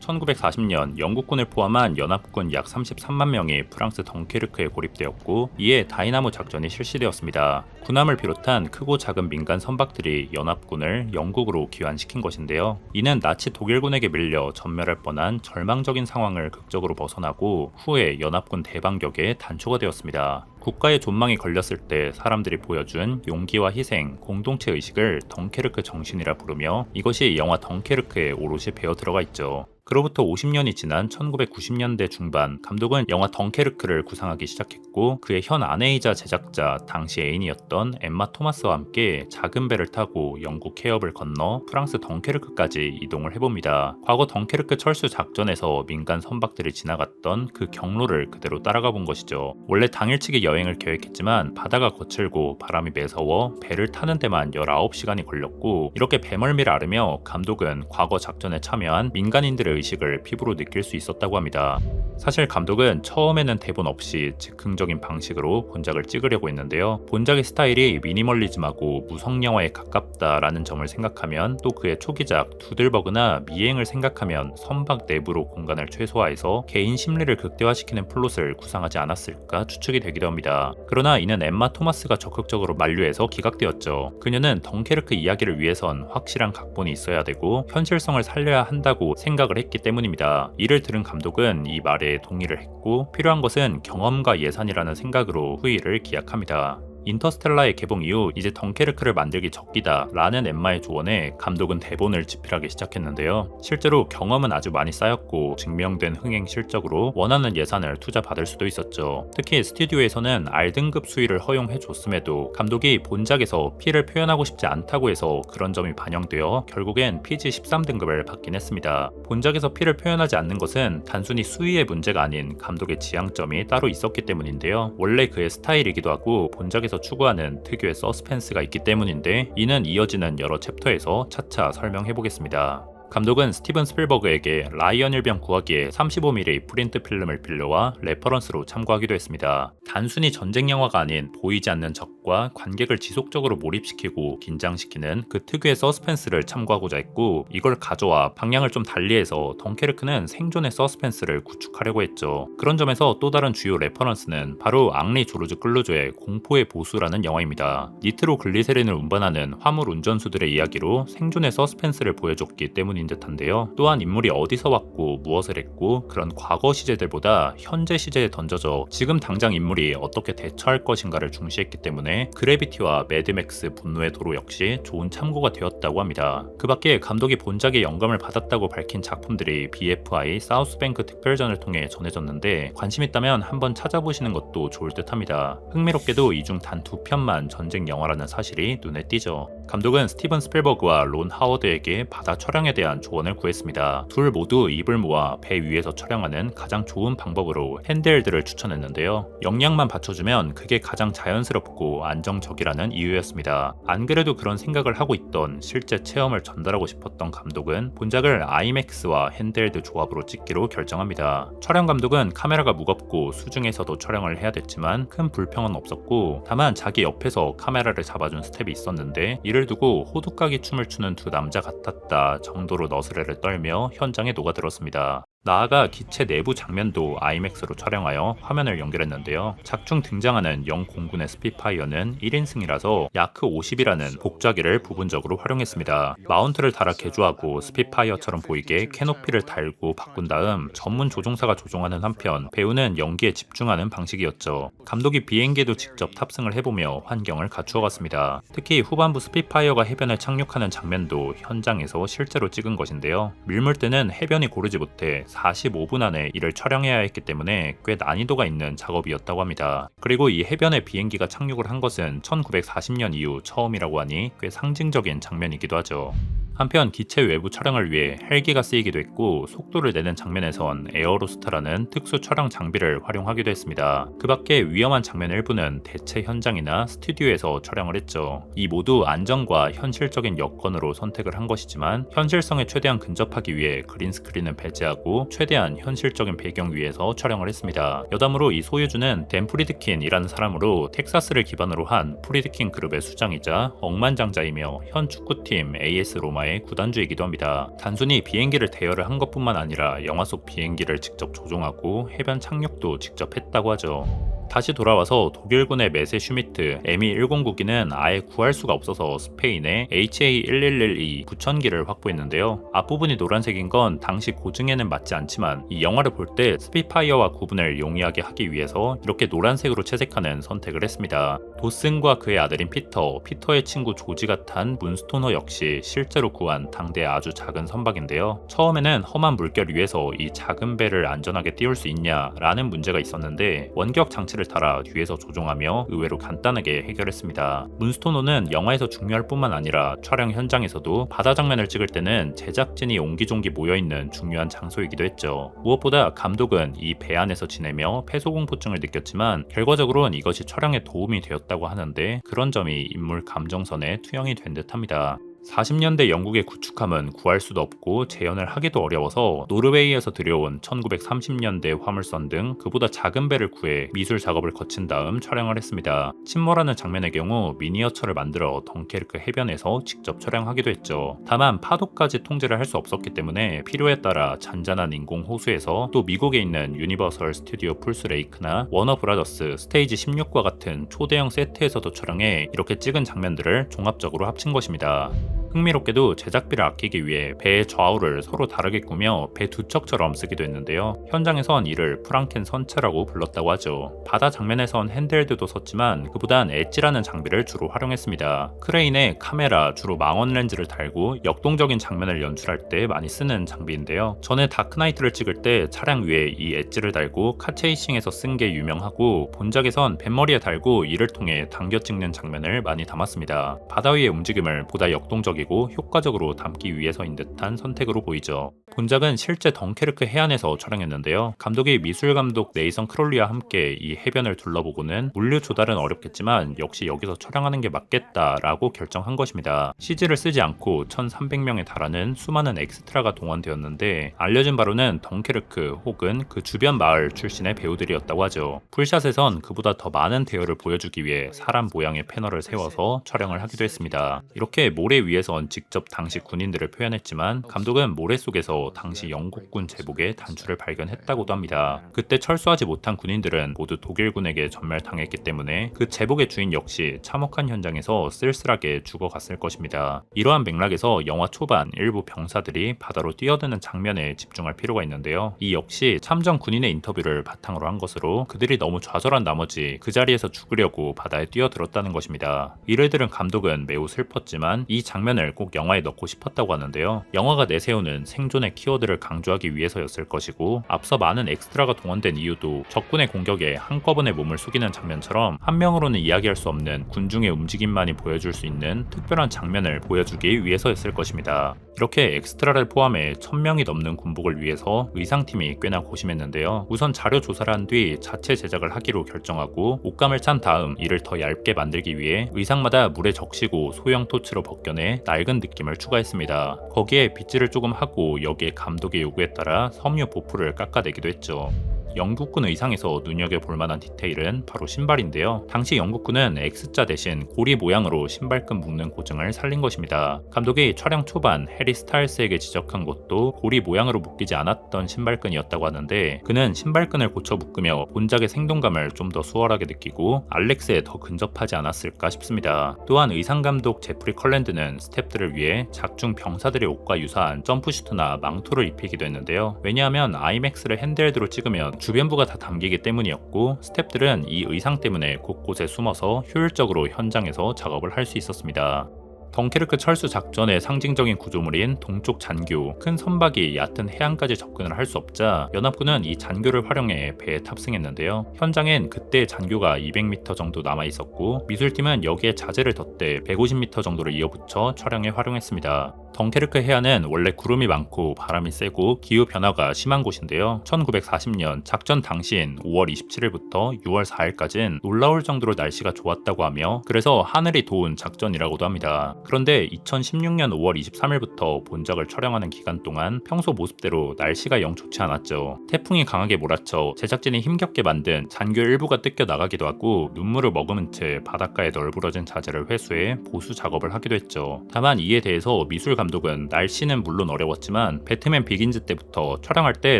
1940년 영국군을 포함한 연합군 약 33만 명이 프랑스 덩케르크에 고립되었고, 이에 다이나모 작전이 실시되었습니다. 군함을 비롯한 크고 작은 민간 선박들이 연합군을 영국으로 귀환시킨 것인데요. 이는 나치 독일군에게 밀려 전멸할 뻔한 절망적인 상황을 극적으로 벗어나고 후에 연합군 대반격에 단초가 되었습니다. 국가의 존망이 걸렸을 때 사람들이 보여준 용기와 희생, 공동체 의식을 덩케르크 정신이라 부르며, 이것이 영화 덩케르크에 오롯이 배어 들어가 있죠. 그로부터 50년이 지난 1990년대 중반, 감독은 영화 덩케르크를 구상하기 시작했고, 그의 현 아내이자 제작자, 당시 애인이었던 엠마 토마스와 함께 작은 배를 타고 영국 해협을 건너 프랑스 덩케르크까지 이동을 해봅니다. 과거 덩케르크 철수 작전에서 민간 선박들이 지나갔던 그 경로를 그대로 따라가 본 것이죠. 원래 당일치기 여행을 계획했지만 바다가 거칠고 바람이 매서워 배를 타는 데만 19시간이 걸렸고, 이렇게 배멀미를 앓으며 감독은 과거 작전에 참여한 민간인들의 의식을 피부로 느낄 수 있었다고 합니다. 사실 감독은 처음에는 대본 없이 즉흥적인 방식으로 본작을 찍으려고 했는데요. 본작의 스타일이 미니멀리즘하고 무성영화에 가깝다라는 점을 생각하면, 또 그의 초기작 두들버그나 미행을 생각하면 선박 내부로 공간을 최소화해서 개인 심리를 극대화시키는 플롯을 구상하지 않았을까 추측이 되기도 합니다. 그러나 이는 엠마 토마스가 적극적으로 만류해서 기각되었죠. 그녀는 덩케르크 이야기를 위해선 확실한 각본이 있어야 되고 현실성을 살려야 한다고 생각을 했기 때문입니다. 이를 들은 감독은 이 말에 동의를 했고, 필요한 것은 경험과 예산이라는 생각으로 후일을 기약합니다. 인터스텔라의 개봉 이후 이제 덩케르크를 만들기 적기다 라는 엠마의 조언에 감독은 대본을 집필하기 시작했는데요. 실제로 경험은 아주 많이 쌓였고 증명된 흥행 실적으로 원하는 예산을 투자받을 수도 있었죠. 특히 스튜디오에서는 R등급 수위를 허용해줬음에도 감독이 본작에서 피를 표현하고 싶지 않다고 해서 그런 점이 반영되어 결국엔 PG-13등급을 받긴 했습니다. 본작에서 피를 표현하지 않는 것은 단순히 수위의 문제가 아닌 감독의 지향점이 따로 있었기 때문인데요. 원래 그의 스타일이기도 하고 본작에서 추구하는 특유의 서스펜스가 있기 때문인데, 이는 이어지는 여러 챕터에서 차차 설명해보겠습니다. 감독은 스티븐 스필버그에게 라이언 일병 구하기에 35mm 프린트 필름을 빌려와 레퍼런스로 참고하기도 했습니다. 단순히 전쟁 영화가 아닌 보이지 않는 적과 관객을 지속적으로 몰입시키고 긴장시키는 그 특유의 서스펜스를 참고하고자 했고, 이걸 가져와 방향을 좀 달리해서 덩케르크는 생존의 서스펜스를 구축하려고 했죠. 그런 점에서 또 다른 주요 레퍼런스는 바로 앙리 조르주 클루조의 공포의 보수라는 영화입니다. 니트로 글리세린을 운반하는 화물 운전수들의 이야기로 생존의 서스펜스를 보여줬기 때문입니다. 인 듯한데요. 또한 인물이 어디서 왔고 무엇을 했고 그런 과거 시제들보다 현재 시제에 던져져 지금 당장 인물이 어떻게 대처할 것인가를 중시했기 때문에 그래비티와 매드맥스 분노의 도로 역시 좋은 참고가 되었다고 합니다. 그 밖에 감독이 본작에 영감을 받았다고 밝힌 작품들이 BFI 사우스뱅크 특별전을 통해 전해졌는데, 관심 있다면 한번 찾아보시는 것도 좋을 듯 합니다. 흥미롭게도 이 중 단 2편만 전쟁 영화라는 사실이 눈에 띄죠. 감독은 스티븐 스필버그와 론 하워드에게 바다 촬영에 대한 조언을 구했습니다. 둘 모두 입을 모아 배 위에서 촬영하는 가장 좋은 방법으로 핸드헬드를 추천했는데요. 역량만 받쳐주면 그게 가장 자연스럽고 안정적이라는 이유였습니다. 안 그래도 그런 생각을 하고 있던 실제 체험을 전달하고 싶었던 감독은 본작을 아이맥스와 핸드헬드 조합으로 찍기로 결정합니다. 촬영 감독은 카메라가 무겁고 수중에서도 촬영을 해야 됐지만 큰 불평은 없었고, 다만 자기 옆에서 카메라를 잡아준 스텝이 있었는데 이를 두고 호두까기 춤을 추는 두 남자 같았다 정도로 너스레를 떨며 현장에 녹아들었습니다. 나아가 기체 내부 장면도 아이맥스로 촬영하여 화면을 연결했는데요. 작중 등장하는 영공군의 스피파이어는 1인승이라서 야크 50이라는 복좌기를 부분적으로 활용했습니다. 마운트를 달아 개조하고 스피파이어처럼 보이게 캐노피를 달고 바꾼 다음 전문 조종사가 조종하는 한편 배우는 연기에 집중하는 방식이었죠. 감독이 비행기에도 직접 탑승을 해보며 환경을 갖추어갔습니다. 특히 후반부 스피파이어가 해변에 착륙하는 장면도 현장에서 실제로 찍은 것인데요. 밀물대는 해변이 고르지 못해 45분 안에 이를 촬영해야 했기 때문에 꽤 난이도가 있는 작업이었다고 합니다. 그리고 이 해변에 비행기가 착륙을 한 것은 1940년 이후 처음이라고 하니 꽤 상징적인 장면이기도 하죠. 한편 기체 외부 촬영을 위해 헬기가 쓰이기도 했고, 속도를 내는 장면에선 에어로스타라는 특수 촬영 장비를 활용하기도 했습니다. 그 밖에 위험한 장면 일부는 대체 현장이나 스튜디오에서 촬영을 했죠. 이 모두 안전과 현실적인 여건으로 선택을 한 것이지만, 현실성에 최대한 근접하기 위해 그린스크린을 배제하고 최대한 현실적인 배경 위에서 촬영을 했습니다. 여담으로 이 소유주는 댄 프리드킨이라는 사람으로 텍사스를 기반으로 한 프리드킨 그룹의 수장이자 억만장자이며 현 축구팀 AS 로마의 영화의 구단주이기도 합니다. 단순히 비행기를 대여를 한 것뿐만 아니라 영화 속 비행기를 직접 조종하고 해변 착륙도 직접 했다고 하죠. 다시 돌아와서 독일군의 메세 슈미트 Mi-109기는 아예 구할 수가 없어서 스페인의 HA-1112 9,000기를 확보했는데요. 앞부분이 노란색인 건 당시 고증에는 맞지 않지만 이 영화를 볼 때 스피파이어와 구분을 용이하게 하기 위해서 이렇게 노란색으로 채색하는 선택을 했습니다. 도슨과 그의 아들인 피터의 친구 조지가 탄 문스토너 역시 실제로 구한 당대의 아주 작은 선박인데요. 처음에는 험한 물결 위에서 이 작은 배를 안전하게 띄울 수 있냐라는 문제가 있었는데 원격 장치를 달아 뒤에서 조종하며 의외로 간단하게 해결했습니다. 문스토너는 영화에서 중요할 뿐만 아니라 촬영 현장에서도 바다 장면을 찍을 때는 제작진이 옹기종기 모여있는 중요한 장소이기도 했죠. 무엇보다 감독은 이 배 안에서 지내며 폐소공포증을 느꼈지만 결과적으로는 이것이 촬영에 도움이 되었다고 하는데 그런 점이 인물 감정선에 투영이 된 듯합니다. 40년대 영국의 구축함은 구할 수도 없고 재현을 하기도 어려워서 노르웨이에서 들여온 1930년대 화물선 등 그보다 작은 배를 구해 미술 작업을 거친 다음 촬영을 했습니다. 침몰하는 장면의 경우 미니어처를 만들어 덩케르크 해변에서 직접 촬영하기도 했죠. 다만 파도까지 통제를 할 수 없었기 때문에 필요에 따라 잔잔한 인공 호수에서 또 미국에 있는 유니버설 스튜디오 풀스 레이크나 워너 브라더스 스테이지 16과 같은 초대형 세트에서도 촬영해 이렇게 찍은 장면들을 종합적으로 합친 것입니다. 흥미롭게도 제작비를 아끼기 위해 배의 좌우를 서로 다르게 꾸며 배 두 척처럼 쓰기도 했는데요. 현장에선 이를 프랑켄 선체라고 불렀다고 하죠. 바다 장면에선 핸드헬드도 썼지만 그보단 엣지라는 장비를 주로 활용했습니다. 크레인에 카메라, 주로 망원 렌즈를 달고 역동적인 장면을 연출할 때 많이 쓰는 장비인데요. 전에 다크나이트를 찍을 때 차량 위에 이 엣지를 달고 카체이싱에서 쓴 게 유명하고 본작에선 뱃머리에 달고 이를 통해 당겨 찍는 장면을 많이 담았습니다. 바다 위의 움직임을 보다 역동적이고 효과적으로 담기 위해서인 듯한 선택으로 보이죠. 본작은 실제 덩케르크 해안에서 촬영했는데요. 감독이 미술감독 네이선 크롤리와 함께 이 해변을 둘러보고는 물류 조달은 어렵겠지만 역시 여기서 촬영하는 게 맞겠다라고 결정한 것입니다. CG를 쓰지 않고 1,300명에 달하는 수많은 엑스트라가 동원되었는데 알려진 바로는 덩케르크 혹은 그 주변 마을 출신의 배우들이었다고 하죠. 풀샷에선 그보다 더 많은 대여를 보여주기 위해 사람 모양의 패널을 세워서 촬영을 하기도 했습니다. 이렇게 모래 위에선 직접 당시 군인들을 표현했지만 감독은 모래 속에서 당시 영국군 제복의 단추를 발견했다고도 합니다. 그때 철수하지 못한 군인들은 모두 독일군에게 전멸당했기 때문에 그 제복의 주인 역시 참혹한 현장에서 쓸쓸하게 죽어갔을 것입니다. 이러한 맥락에서 영화 초반 일부 병사들이 바다로 뛰어드는 장면에 집중할 필요가 있는데요. 이 역시 참전 군인의 인터뷰를 바탕으로 한 것으로 그들이 너무 좌절한 나머지 그 자리에서 죽으려고 바다에 뛰어들었다는 것입니다. 이를 들은 감독은 매우 슬펐지만 이 장면을 꼭 영화에 넣고 싶었다고 하는데요. 영화가 내세우는 생존의 키워드를 강조하기 위해서였을 것이고 앞서 많은 엑스트라가 동원된 이유도 적군의 공격에 한꺼번에 몸을 숙이는 장면처럼 한 명으로는 이야기할 수 없는 군중의 움직임만이 보여줄 수 있는 특별한 장면을 보여주기 위해서였을 것입니다. 이렇게 엑스트라를 포함해 1,000명이 넘는 군복을 위해서 의상팀이 꽤나 고심했는데요. 우선 자료 조사를 한 뒤 자체 제작을 하기로 결정하고 옷감을 찬 다음 이를 더 얇게 만들기 위해 의상마다 물에 적시고 소형 토치로 벗겨내 낡은 느낌을 추가했습니다. 거기에 빗질을 조금 하고 여기에 감독의 요구에 따라 섬유 보풀을 깎아내기도 했죠. 영국군 의상에서 눈여겨볼 만한 디테일은 바로 신발인데요. 당시 영국군은 X자 대신 고리 모양으로 신발끈 묶는 고증을 살린 것입니다. 감독이 촬영 초반 해리 스타일스에게 지적한 것도 고리 모양으로 묶이지 않았던 신발끈이었다고 하는데 그는 신발끈을 고쳐 묶으며 본작의 생동감을 좀 더 수월하게 느끼고 알렉스에 더 근접하지 않았을까 싶습니다. 또한 의상감독 제프리 컬랜드는 스태프들을 위해 작중 병사들의 옷과 유사한 점프슈트나 망토를 입히기도 했는데요. 왜냐하면 아이맥스를 핸드헬드로 찍으면 주변부가 다 담기기 때문이었고 스태프들은 이 의상 때문에 곳곳에 숨어서 효율적으로 현장에서 작업을 할 수 있었습니다. 덩케르크 철수 작전의 상징적인 구조물인 동쪽 잔교, 큰 선박이 얕은 해안까지 접근을 할 수 없자 연합군은 이 잔교를 활용해 배에 탑승했는데요. 현장엔 그때 잔교가 200m 정도 남아 있었고 미술팀은 여기에 자재를 덧대 150m 정도를 이어붙여 촬영에 활용했습니다. 덩케르크 해안은 원래 구름이 많고 바람이 세고 기후 변화가 심한 곳인데요. 1940년 작전 당시인 5월 27일부터 6월 4일까지는 놀라울 정도로 날씨가 좋았다고 하며 그래서 하늘이 도운 작전이라고도 합니다. 그런데 2016년 5월 23일부터 본작을 촬영하는 기간 동안 평소 모습대로 날씨가 영 좋지 않았죠. 태풍이 강하게 몰아쳐 제작진이 힘겹게 만든 잔교 일부가 뜯겨 나가기도 하고 눈물을 머금은 채 바닷가에 널브러진 자재를 회수해 보수 작업을 하기도 했죠. 다만 이에 대해서 미술 감독은 날씨는 물론 어려웠지만 배트맨 비긴즈 때부터 촬영할 때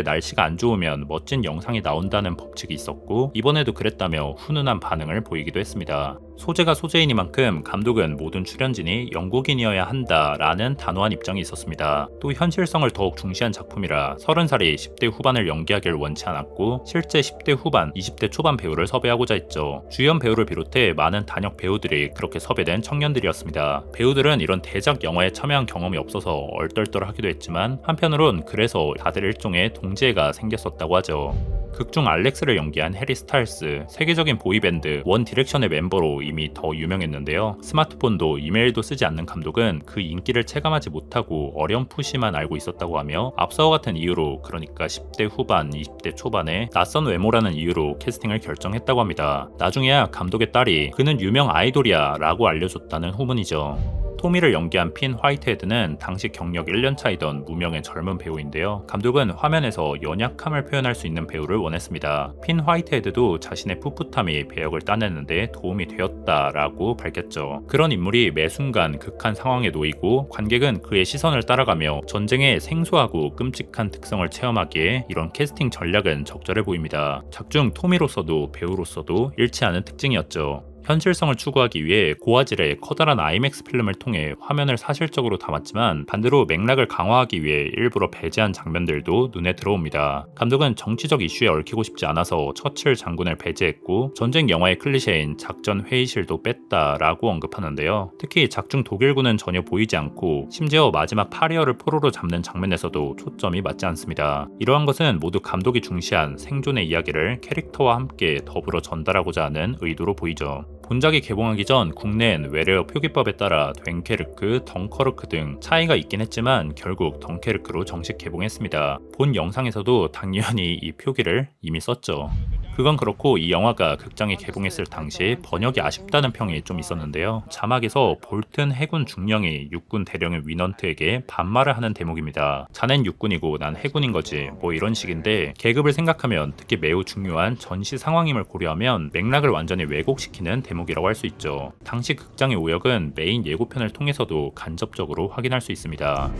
날씨가 안 좋으면 멋진 영상이 나온다는 법칙이 있었고 이번에도 그랬다며 훈훈한 반응을 보이기도 했습니다. 소재가 소재이니만큼 감독은 모든 출연진이 영국인이어야 한다라는 단호한 입장이 있었습니다. 또 현실성을 더욱 중시한 작품이라 30살이 10대 후반을 연기하길 원치 않았고 실제 10대 후반, 20대 초반 배우를 섭외하고자 했죠. 주연 배우를 비롯해 많은 단역 배우들이 그렇게 섭외된 청년들이었습니다. 배우들은 이런 대작 영화에 참여한 경험이 없어서 얼떨떨하기도 했지만 한편으론 그래서 다들 일종의 동지애가 생겼었다고 하죠. 극중 알렉스를 연기한 해리 스타일스, 세계적인 보이밴드 원 디렉션의 멤버로 이미 더 유명했는데요. 스마트폰도 이메일도 쓰지 않는 감독은 그 인기를 체감하지 못하고 어렴풋이만 알고 있었다고 하며 앞서와 같은 이유로, 그러니까 10대 후반, 20대 초반에 낯선 외모라는 이유로 캐스팅을 결정했다고 합니다. 나중에야 감독의 딸이 그는 유명 아이돌이야 라고 알려줬다는 후문이죠. 토미를 연기한 핀 화이트헤드는 당시 경력 1년 차이던 무명의 젊은 배우인데요. 감독은 화면에서 연약함을 표현할 수 있는 배우를 원했습니다. 핀 화이트헤드도 자신의 풋풋함이 배역을 따내는데 도움이 되었다라고 밝혔죠. 그런 인물이 매 순간 극한 상황에 놓이고 관객은 그의 시선을 따라가며 전쟁의 생소하고 끔찍한 특성을 체험하기에 이런 캐스팅 전략은 적절해 보입니다. 작중 토미로서도 배우로서도 잃지 않은 특징이었죠. 현실성을 추구하기 위해 고화질의 커다란 IMAX 필름을 통해 화면을 사실적으로 담았지만 반대로 맥락을 강화하기 위해 일부러 배제한 장면들도 눈에 들어옵니다. 감독은 정치적 이슈에 얽히고 싶지 않아서 처칠 장군을 배제했고 전쟁 영화의 클리셰인 작전 회의실도 뺐다라고 언급하는데요. 특히 작중 독일군은 전혀 보이지 않고 심지어 마지막 파리어를 포로로 잡는 장면에서도 초점이 맞지 않습니다. 이러한 것은 모두 감독이 중시한 생존의 이야기를 캐릭터와 함께 더불어 전달하고자 하는 의도로 보이죠. 본작이 개봉하기 전 국내엔 외래어 표기법에 따라 됭케르크, 덩커르크 등 차이가 있긴 했지만 결국 덩케르크로 정식 개봉했습니다. 본 영상에서도 당연히 이 표기를 이미 썼죠. 그건 그렇고 이 영화가 극장에 개봉했을 당시 번역이 아쉽다는 평이 좀 있었는데요. 자막에서 볼튼 해군 중령이 육군 대령인 위넌트에게 반말을 하는 대목입니다. 자넨 육군이고 난 해군인 거지, 뭐 이런 식인데 계급을 생각하면 특히 매우 중요한 전시 상황임을 고려하면 맥락을 완전히 왜곡시키는 대목이라고 할 수 있죠. 당시 극장의 오역은 메인 예고편을 통해서도 간접적으로 확인할 수 있습니다.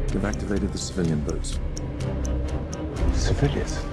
You've activated the civilian boats. Civilians?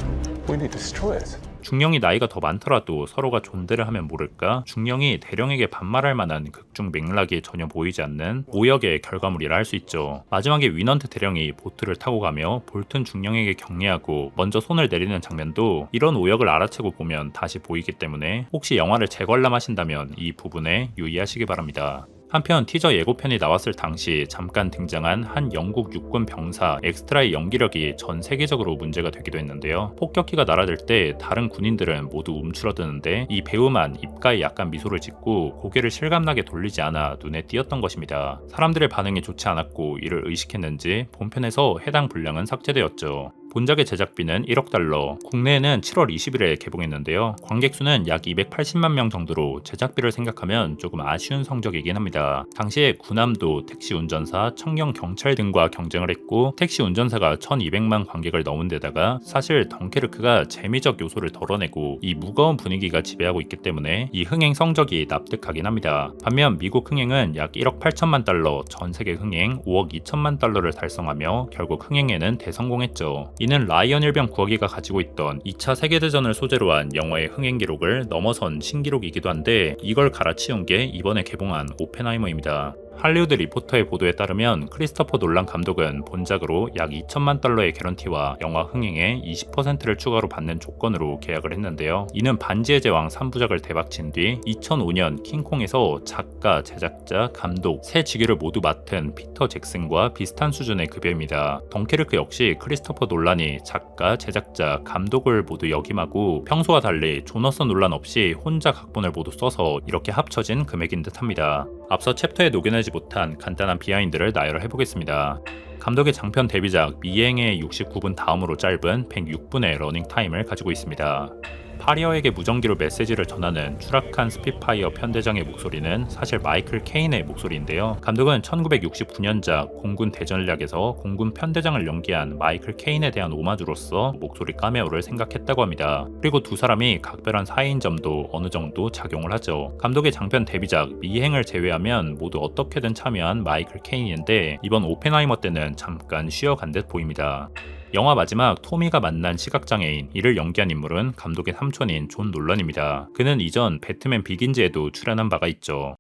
We need destroyers. 중령이 나이가 더 많더라도 서로가 존대를 하면 모를까? 중령이 대령에게 반말할 만한 극중 맥락이 전혀 보이지 않는 오역의 결과물이라 할 수 있죠. 마지막에 위넌트 대령이 보트를 타고 가며 볼튼 중령에게 격려하고 먼저 손을 내리는 장면도 이런 오역을 알아채고 보면 다시 보이기 때문에 혹시 영화를 재관람하신다면 이 부분에 유의하시기 바랍니다. 한편 티저 예고편이 나왔을 당시 잠깐 등장한 한 영국 육군 병사 엑스트라의 연기력이 전 세계적으로 문제가 되기도 했는데요. 폭격기가 날아들 때 다른 군인들은 모두 움츠러드는데 이 배우만 입가에 약간 미소를 짓고 고개를 실감나게 돌리지 않아 눈에 띄었던 것입니다. 사람들의 반응이 좋지 않았고 이를 의식했는지 본편에서 해당 분량은 삭제되었죠. 본작의 제작비는 1억 달러, 국내에는 7월 20일에 개봉했는데요. 관객 수는 약 280만 명 정도로 제작비를 생각하면 조금 아쉬운 성적이긴 합니다. 당시에 군함도 택시 운전사, 청경 경찰 등과 경쟁을 했고 택시 운전사가 1200만 관객을 넘은 데다가 사실 덩케르크가 재미적 요소를 덜어내고 이 무거운 분위기가 지배하고 있기 때문에 이 흥행 성적이 납득하긴 합니다. 반면 미국 흥행은 약 1억 8천만 달러, 전 세계 흥행 5억 2천만 달러를 달성하며 결국 흥행에는 대성공했죠. 이는 라이언 일병 구하기가 가지고 있던 2차 세계대전을 소재로 한 영화의 흥행 기록을 넘어선 신기록이기도 한데 이걸 갈아치운 게 이번에 개봉한 오펜하이머입니다. 할리우드 리포터의 보도에 따르면 크리스토퍼 놀란 감독은 본작으로 약 2천만 달러의 개런티와 영화 흥행의 20%를 추가로 받는 조건으로 계약을 했는데요. 이는 반지의 제왕 3부작을 대박친 뒤 2005년 킹콩에서 작가, 제작자, 감독 세 직위를 모두 맡은 피터 잭슨과 비슷한 수준의 급여입니다. 덩케르크 역시 크리스토퍼 놀란이 작가, 제작자, 감독을 모두 역임하고 평소와 달리 조너선 논란 없이 혼자 각본을 모두 써서 이렇게 합쳐진 금액인 듯합니다. 앞서 챕터에 녹여내지 못한 간단한 비하인드를 나열을 해보겠습니다. 감독의 장편 데뷔작 미행의 69분 다음으로 짧은 106분의 러닝타임을 가지고 있습니다. 파리어에게 무전기로 메시지를 전하는 추락한 스피파이어 편대장의 목소리는 사실 마이클 케인의 목소리인데요. 감독은 1969년작 공군 대전략에서 공군 편대장을 연기한 마이클 케인에 대한 오마주로서 목소리 카메오를 생각했다고 합니다. 그리고 두 사람이 각별한 사이인 점도 어느 정도 작용을 하죠. 감독의 장편 데뷔작 미행을 제외하면 모두 어떻게든 참여한 마이클 케인인데 이번 오펜하이머 때는 잠깐 쉬어간 듯 보입니다. 영화 마지막 토미가 만난 시각장애인, 이를 연기한 인물은 감독의 삼촌인 존 놀런입니다. 그는 이전 배트맨 비긴즈에도 출연한 바가 있죠.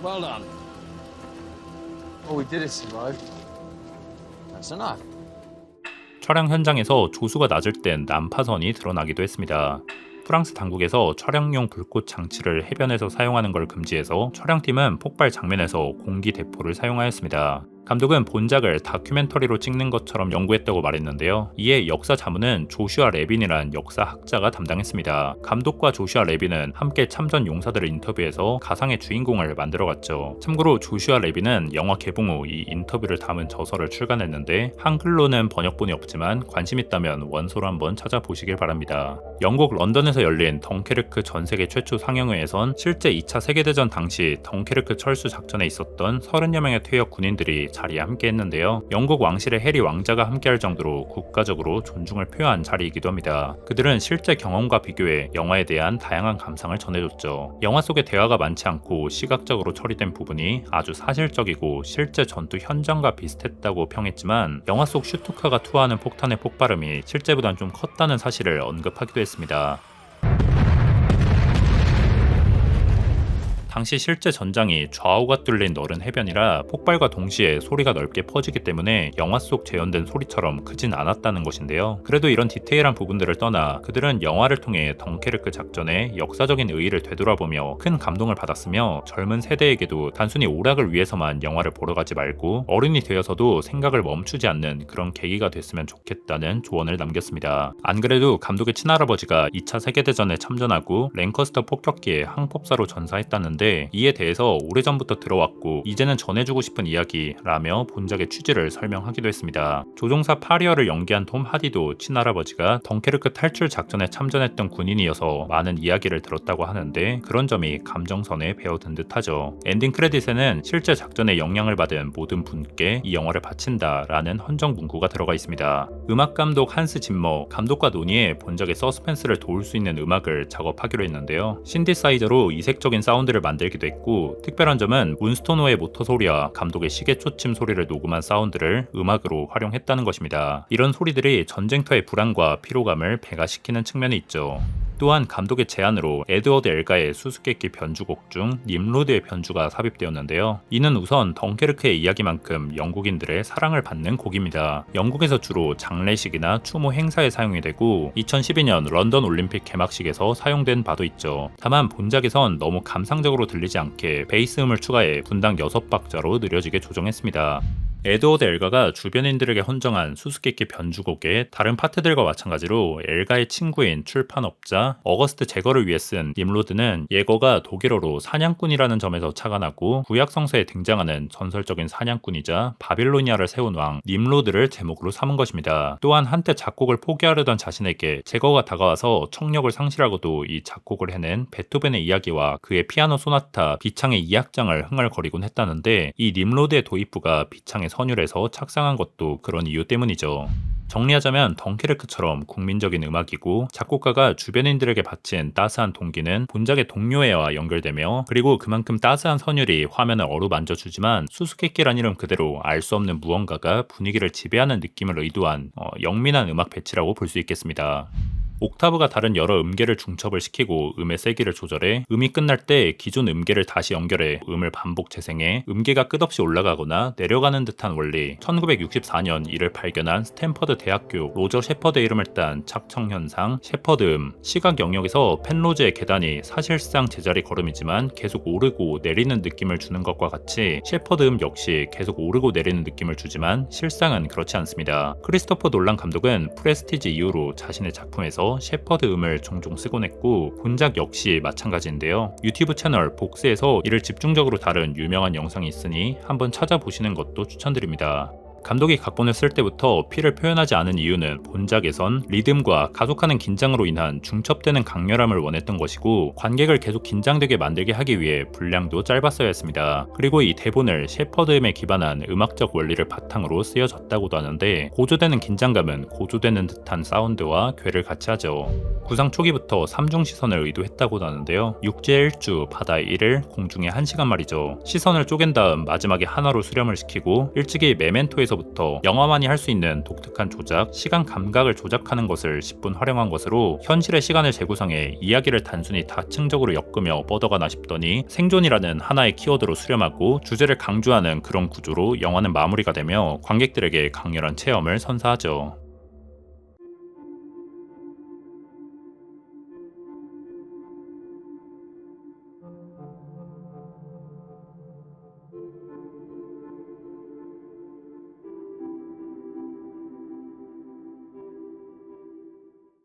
Well done. All we did is survive. That's enough. 촬영 현장에서 조수가 낮을 땐 난파선이 드러나기도 했습니다. 프랑스 당국에서 촬영용 불꽃 장치를 해변에서 사용하는 걸 금지해서 촬영팀은 폭발 장면에서 공기 대포를 사용하였습니다. 감독은 본작을 다큐멘터리로 찍는 것처럼 연구했다고 말했는데요. 이에 역사 자문은 조슈아 레빈이란 역사학자가 담당했습니다. 감독과 조슈아 레빈은 함께 참전 용사들을 인터뷰해서 가상의 주인공을 만들어갔죠. 참고로 조슈아 레빈은 영화 개봉 후 이 인터뷰를 담은 저서를 출간했는데 한글로는 번역본이 없지만 관심 있다면 원소로 한번 찾아보시길 바랍니다. 영국 런던에서 열린 덩케르크 전세계 최초 상영회에선 실제 2차 세계대전 당시 덩케르크 철수 작전에 있었던 30여 명의 퇴역 군인들이 자리에 함께했는데요. 영국 왕실의 해리 왕자가 함께할 정도로 국가적으로 존중을 표한 자리이기도 합니다. 그들은 실제 경험과 비교해 영화에 대한 다양한 감상을 전해줬죠. 영화 속에 대화가 많지 않고 시각적으로 처리된 부분이 아주 사실적이고 실제 전투 현장과 비슷했다고 평했지만 영화 속 슈투카가 투하하는 폭탄의 폭발음이 실제보단 좀 컸다는 사실을 언급하기도 했습니다. 당시 실제 전장이 좌우가 뚫린 넓은 해변이라 폭발과 동시에 소리가 넓게 퍼지기 때문에 영화 속 재현된 소리처럼 크진 않았다는 것인데요. 그래도 이런 디테일한 부분들을 떠나 그들은 영화를 통해 덩케르크 작전의 역사적인 의의를 되돌아보며 큰 감동을 받았으며 젊은 세대에게도 단순히 오락을 위해서만 영화를 보러 가지 말고 어른이 되어서도 생각을 멈추지 않는 그런 계기가 됐으면 좋겠다는 조언을 남겼습니다. 안 그래도 감독의 친할아버지가 2차 세계대전에 참전하고 랭커스터 폭격기에 항법사로 전사했다는데 이에 대해서 오래전부터 들어왔고 이제는 전해주고 싶은 이야기라며 본작의 취지를 설명하기도 했습니다. 조종사 파리어를 연기한 톰 하디도 친할아버지가 덩케르크 탈출 작전에 참전했던 군인이어서 많은 이야기를 들었다고 하는데 그런 점이 감정선에 배어든 듯하죠. 엔딩 크레딧에는 실제 작전에 영향을 받은 모든 분께 이 영화를 바친다라는 헌정 문구가 들어가 있습니다. 음악 감독 한스 짐머, 감독과 논의해 본작의 서스펜스를 도울 수 있는 음악을 작업하기로 했는데요. 신디사이저로 이색적인 사운드를 만들기도 했고 특별한 점은 문스토노의 모터 소리와 감독의 시계 초침 소리를 녹음한 사운드를 음악으로 활용했다는 것입니다. 이런 소리들이 전쟁터의 불안과 피로감을 배가시키는 측면이 있죠. 또한 감독의 제안으로 에드워드 엘가의 수수께끼 변주곡 중 님로드의 변주가 삽입되었는데요. 이는 우선 덩케르크의 이야기만큼 영국인들의 사랑을 받는 곡입니다. 영국에서 주로 장례식이나 추모 행사에 사용이 되고 2012년 런던 올림픽 개막식에서 사용된 바도 있죠. 다만 본작에선 너무 감상적으로 들리지 않게 베이스음을 추가해 분당 6박자로 느려지게 조정했습니다. 에드워드 엘가가 주변인들에게 헌정한 수수께끼 변주곡의 다른 파트들과 마찬가지로 엘가의 친구인 출판업자 어거스트 제거를 위해 쓴 님로드는 예거가 독일어로 사냥꾼이라는 점에서 착안하고 구약 성서에 등장하는 전설적인 사냥꾼이자 바빌로니아를 세운 왕 님로드를 제목으로 삼은 것입니다. 또한 한때 작곡을 포기하려던 자신에게 제거가 다가와서 청력을 상실하고도 이 작곡을 해낸 베토벤의 이야기와 그의 피아노 소나타 비창의 2악장을 흥얼거리곤 했다는데 이 님로드의 도입부가 비창의 선율에서 착상한 것도 그런 이유 때문이죠. 정리하자면 덩케르크처럼 국민적인 음악이고 작곡가가 주변인들에게 바친 따스한 동기는 본작의 동료애와 연결되며 그리고 그만큼 따스한 선율이 화면을 어루만져주지만 수수께끼란 이름 그대로 알 수 없는 무언가가 분위기를 지배하는 느낌을 의도한 영민한 음악 배치라고 볼 수 있겠습니다. 옥타브가 다른 여러 음계를 중첩을 시키고 음의 세기를 조절해 음이 끝날 때 기존 음계를 다시 연결해 음을 반복 재생해 음계가 끝없이 올라가거나 내려가는 듯한 원리. 1964년 이를 발견한 스탠퍼드 대학교 로저 셰퍼드의 이름을 딴 착청현상 셰퍼드음. 시각 영역에서 펜로즈의 계단이 사실상 제자리 걸음이지만 계속 오르고 내리는 느낌을 주는 것과 같이 셰퍼드음 역시 계속 오르고 내리는 느낌을 주지만 실상은 그렇지 않습니다. 크리스토퍼 놀란 감독은 프레스티지 이후로 자신의 작품에서 셰퍼드 음을 종종 쓰곤 했고 본작 역시 마찬가지인데요. 유튜브 채널 복스에서 이를 집중적으로 다룬 유명한 영상이 있으니 한번 찾아보시는 것도 추천드립니다. 감독이 각본을 쓸 때부터 피를 표현하지 않은 이유는 본작에선 리듬과 가속하는 긴장으로 인한 중첩되는 강렬함을 원했던 것이고 관객을 계속 긴장되게 만들게 하기 위해 분량도 짧았어야 했습니다. 그리고 이 대본을 셰퍼드엠에 기반한 음악적 원리를 바탕으로 쓰여졌다고도 하는데 고조되는 긴장감은 고조되는 듯한 사운드와 괴를 같이 하죠. 구상 초기부터 3중 시선을 의도했다고도 하는데요. 육지에 1주, 바다에 1일, 공중에 1시간 말이죠. 시선을 쪼갠 다음 마지막에 하나로 수렴을 시키고 일찍이 메멘토에서부터 영화만이 할 수 있는 독특한 조작, 시간 감각을 조작하는 것을 10분 활용한 것으로 현실의 시간을 재구성해 이야기를 단순히 다층적으로 엮으며 뻗어가나 싶더니 생존이라는 하나의 키워드로 수렴하고 주제를 강조하는 그런 구조로 영화는 마무리가 되며 관객들에게 강렬한 체험을 선사하죠.